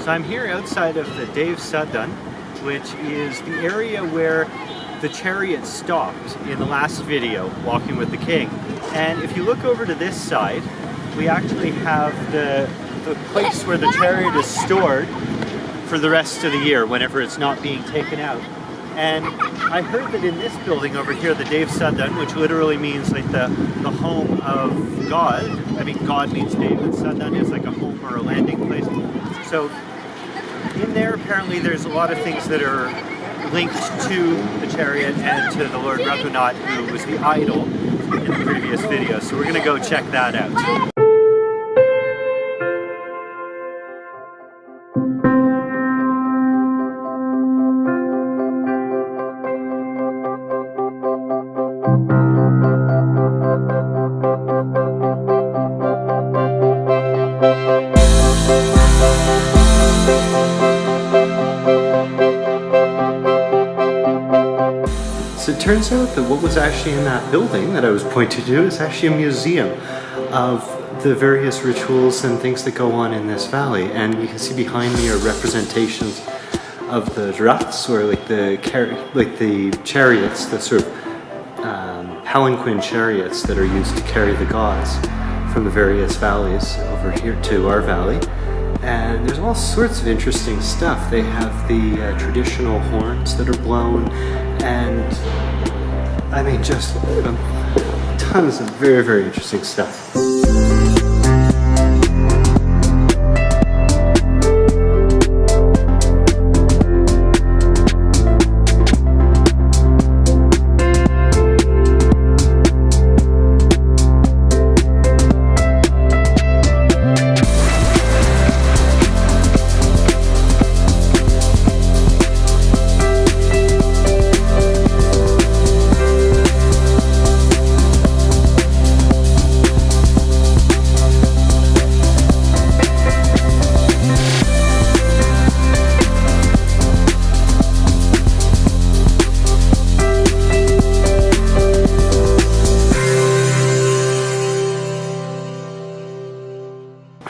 So I'm here outside of the Dev Sadan, which is the area where the chariot stopped in the last video, walking with the king. And if you look over to this side, we actually have the place where the chariot is stored for the rest of the year, whenever it's not being taken out. And I heard that in this building over here, the Dev Sadan, which literally means like the home of God. I mean, God means David. Sadan is like a home or a landing place. So in there, apparently, there's a lot of things that are linked to the chariot and to the Lord Raghunath, who was the idol in the previous video. So we're going to go check that out. So it turns out that what was actually in that building that I was pointed to is actually a museum of the various rituals and things that go on in this valley. And you can see behind me are representations of the raths, or like the chariots, the sort of palanquin chariots that are used to carry the gods from the various valleys over here to our valley. And there's all sorts of interesting stuff. They have the traditional horns that are blown, and I mean, just tons of very, very interesting stuff.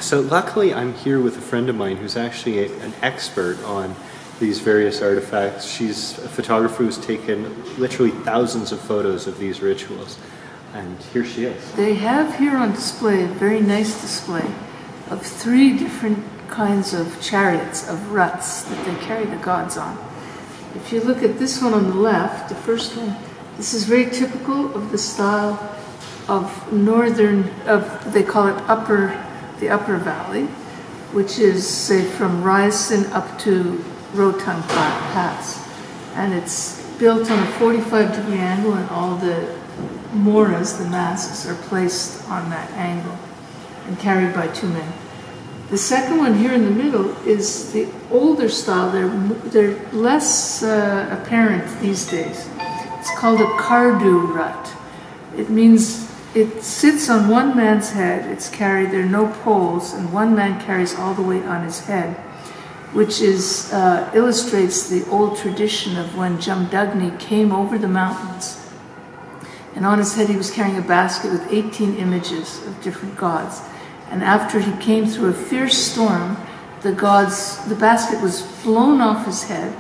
So luckily I'm here with a friend of mine who's actually an expert on these various artifacts. She's a photographer who's taken literally thousands of photos of these rituals. And here she is. They have here on display a very nice display of 3 different kinds of chariots, of ruts, that they carry the gods on. If you look at this one on the left, the first one, this is very typical of the style of they call it the upper valley, which is, say, from Ryerson up to Rotang Pass. And it's built on a 45-degree angle, and all the moras, the masks, are placed on that angle and carried by 2 men. The second one here in the middle is the older style. They're less apparent these days. It's called a Kardu rut. It means it sits on one man's head, it's carried, there are no poles, and one man carries all the weight on his head, which illustrates the old tradition of when Jamdagni came over the mountains. And on his head he was carrying a basket with 18 images of different gods. And after he came through a fierce storm, the basket was blown off his head,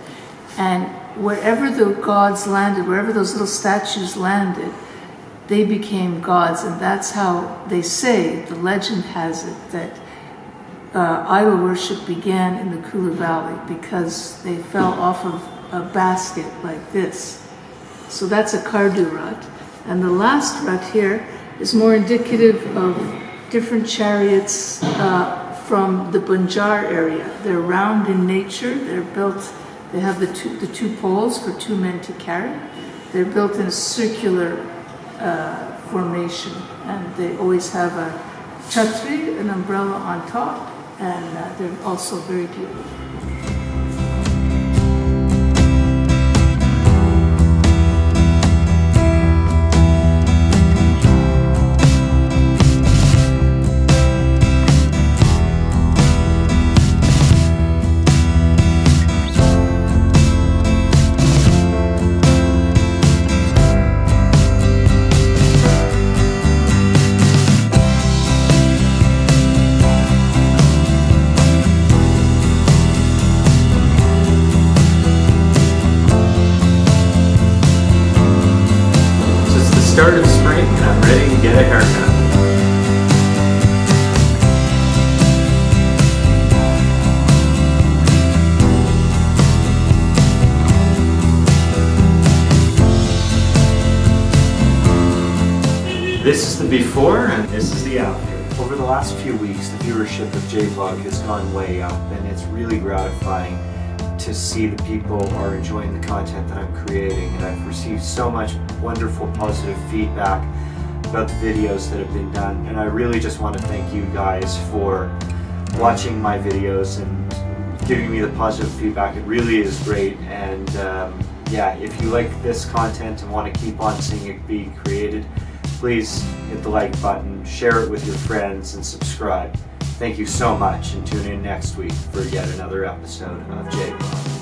and wherever the gods landed, wherever those little statues landed, they became gods. And that's how they say, the legend has it, that idol worship began in the Kulu Valley because they fell off of a basket like this. So that's a Kardu rut. And the last rut here is more indicative of different chariots from the Banjar area. They're round in nature. They're built, they have the two poles for 2 men to carry. They're built in a circular formation, and they always have a chhatri, an umbrella on top, and they're also very beautiful. start of spring and I'm ready to get a haircut. This is the before and this is the after. Over the last few weeks, the viewership of JVlog has gone way up, and it's really gratifying to see that people are enjoying the content that I'm creating. And I've received so much wonderful positive feedback about the videos that have been done, and I really just want to thank you guys for watching my videos and giving me the positive feedback. It really is great, and yeah, if you like this content and want to keep on seeing it be created, please hit the like button, share it with your friends, and subscribe. Thank you so much, and tune in next week for yet another episode of JVlog.